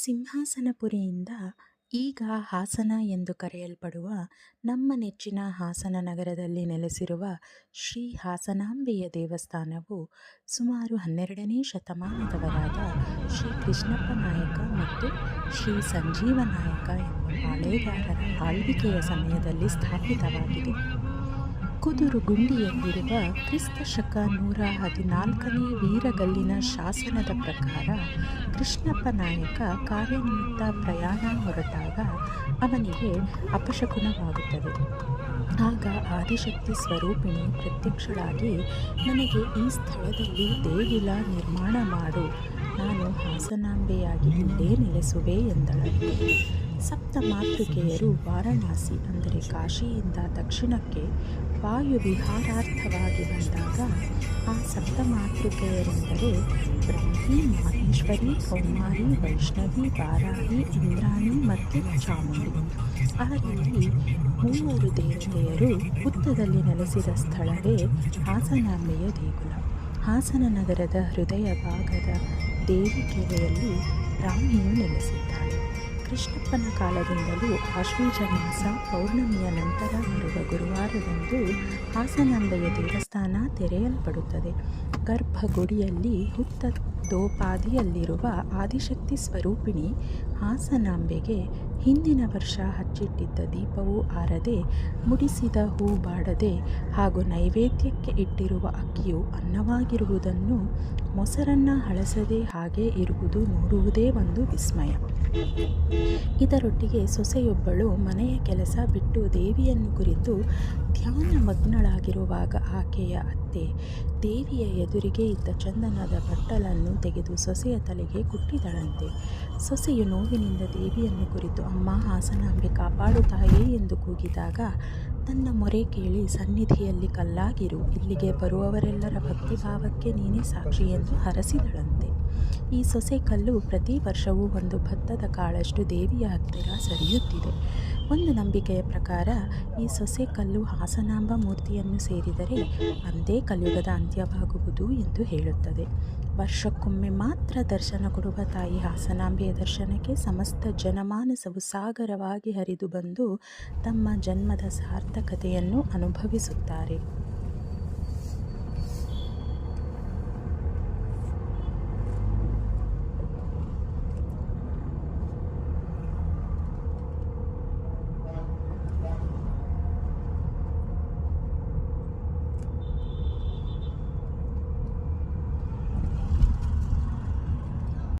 ಸಿಂಹಾಸನಪುರಿಯಿಂದ ಈಗ ಹಾಸನ ಎಂದು ಕರೆಯಲ್ಪಡುವ ನಮ್ಮ ನೆಚ್ಚಿನ ಹಾಸನ ನಗರದಲ್ಲಿ ನೆಲೆಸಿರುವ ಶ್ರೀ ಹಾಸನಾಂಬೆಯ ದೇವಸ್ಥಾನವು ಸುಮಾರು 12ನೇ ಶತಮಾನದವರಾದ ಶ್ರೀ ಕೃಷ್ಣಪ್ಪ ನಾಯಕ ಮತ್ತು ಶ್ರೀ ಸಂಜೀವ ನಾಯಕ ಎಂಬ ಪಾಳೇಗಾರರ ಆಳ್ವಿಕೆಯ ಸಮಯದಲ್ಲಿ ಸ್ಥಾಪಿತವಾಗಿದೆ. ಕುದುರುಗುಂಡಿಯಲ್ಲಿರುವ ಕ್ರಿಸ್ತ ಶಕ 114ನೇ ವೀರಗಲ್ಲಿನ ಶಾಸನದ ಪ್ರಕಾರ ಕೃಷ್ಣಪ್ಪ ನಾಯಕ ಕಾರ್ಯನಿಮಿತ್ತ ಪ್ರಯಾಣ ಹೊರಟಾಗ ಅವನಿಗೆ ಅಪಶಕುನವಾಗುತ್ತದೆ. ಆಗ ಆದಿಶಕ್ತಿ ಸ್ವರೂಪಿಣಿ ಪ್ರತ್ಯಕ್ಷಳಾಗಿ, ನನಗೆ ಈ ಸ್ಥಳದಲ್ಲಿ ದೇಗುಲ ನಿರ್ಮಾಣ ಮಾಡು, ನಾನು ಹಾಸನಾಂಬೆಯಾಗಿ ಇಲ್ಲೇ ನೆಲೆಸುವೆ ಎಂದಳಂತೆ. ಸಪ್ತ ಮಾತೃಕೆಯರು ವಾರಣಾಸಿ ಅಂದರೆ ಕಾಶಿಯಿಂದ ದಕ್ಷಿಣಕ್ಕೆ ವಾಯುವಿಹಾರಾರ್ಥವಾಗಿ ಬಂದಾಗ ಆ ಸಪ್ತ ಮಾತೃಕೆಯರೆಂದರೆ ಬ್ರಹ್ಮಿ, ಮಾಹೇಶ್ವರಿ, ಕೌಮಾರಿ, ವೈಷ್ಣವಿ, ವಾರಾಹಿ, ಇಂದ್ರಾಣಿ ಮತ್ತು ಚಾಮುಂಡಿ. ಆ ರೀತಿ ಮೂವರು ದೇವತೆಯರು ಹುತ್ತದಲ್ಲಿ ನೆಲೆಸಿದ ಸ್ಥಳವೇ ಹಾಸನಾಂಬೆಯ ದೇಗುಲ. ಹಾಸನ ನಗರದ ಹೃದಯ ಭಾಗದ ದೇವಿಕೆರೆಯಲ್ಲಿ ರಾಣಿಯು ನೆಲೆಸಿದ್ದಾಳೆ. ಕೃಷ್ಣಪ್ಪನ ಕಾಲದಿಂದಲೂ ಆಶ್ವೀಜ ಮಾಸ ಪೌರ್ಣಮಿಯ ನಂತರ ಬರುವ ಗುರುವಾರದಂದು ಹಾಸನಾಂಬೆಯ ದೇವಸ್ಥಾನ ತೆರೆಯಲ್ಪಡುತ್ತದೆ. ಗರ್ಭಗುಡಿಯಲ್ಲಿ ಹುತ್ತದೋಪಾದಿಯಲ್ಲಿರುವ ಆದಿಶಕ್ತಿ ಸ್ವರೂಪಿಣಿ ಹಾಸನಾಂಬೆಗೆ ಹಿಂದಿನ ವರ್ಷ ಹಚ್ಚಿಟ್ಟಿದ್ದ ದೀಪವು ಆರದೆ, ಮುಡಿಸಿದ ಹೂ ಬಾಡದೆ ಹಾಗೂ ನೈವೇದ್ಯಕ್ಕೆ ಇಟ್ಟಿರುವ ಅಕ್ಕಿಯು ಅನ್ನವಾಗಿರುವುದನ್ನು, ಮೊಸರನ್ನ ಹಳಸದೆ ಹಾಗೆ ಇರುವುದು ನೋಡುವುದೇ ಒಂದು ವಿಸ್ಮಯ. ಇದರೊಟ್ಟಿಗೆ ಸೊಸೆಯೊಬ್ಬಳು ಮನೆಯ ಕೆಲಸ ಬಿಟ್ಟು ದೇವಿಯನ್ನು ಕುರಿತು ಧ್ಯಾನಮಗ್ನಳಾಗಿರುವಾಗ ಆಕೆಯ ಅತ್ತೆ ದೇವಿಯ ಎದುರಿಗೆ ಇದ್ದ ಚಂದನದ ಬಟ್ಟಲನ್ನು ತೆಗೆದು ಸೊಸೆಯ ತಲೆಗೆ ಕುಟ್ಟಿದಳಂತೆ. ಸೊಸೆಯು ನೋವಿನಿಂದ ದೇವಿಯನ್ನು ಕುರಿತು, ಅಮ್ಮ ಹಾಸನಾಂಬೆ ಕಾಪಾಡು ತಾಯೇ ಎಂದು ಕೂಗಿದಾಗ, ತನ್ನ ಮೊರೆ ಕೇಳಿ ಸನ್ನಿಧಿಯಲ್ಲಿ ಕಲ್ಲಾಗಿರು, ಇಲ್ಲಿಗೆ ಬರುವವರೆಲ್ಲರ ಭಕ್ತಿಭಾವಕ್ಕೆ ನೀನೇ ಸಾಕ್ಷಿ ಎಂದು ಹರಸಿದಳಂತೆ. ಈ ಸೊಸೆ ಕಲ್ಲು ಪ್ರತಿ ವರ್ಷವೂ ಒಂದು ಭತ್ತದ ಕಾಳಷ್ಟು ದೇವಿಯ ಹತ್ತಿರ ಸರಿಯುತ್ತಿದೆ. ಒಂದು ನಂಬಿಕೆಯ ಪ್ರಕಾರ ಈ ಸೊಸೆ ಕಲ್ಲು ಹಾಸನಾಂಬ ಮೂರ್ತಿಯನ್ನು ಸೇರಿದರೆ ಅಂದೇ ಕಲಿಯುಗದ ಅಂತ್ಯವಾಗುವುದು ಎಂದು ಹೇಳುತ್ತದೆ. ವರ್ಷಕ್ಕೊಮ್ಮೆ ಮಾತ್ರ ದರ್ಶನ ಕೊಡುವ ತಾಯಿ ಹಾಸನಾಂಬೆಯ ದರ್ಶನಕ್ಕೆ ಸಮಸ್ತ ಜನಮಾನಸವು ಸಾಗರವಾಗಿ ಹರಿದು ಬಂದು ತಮ್ಮ ಜನ್ಮದ ಸಾರ್ಥಕತೆಯನ್ನು ಅನುಭವಿಸುತ್ತಾರೆ.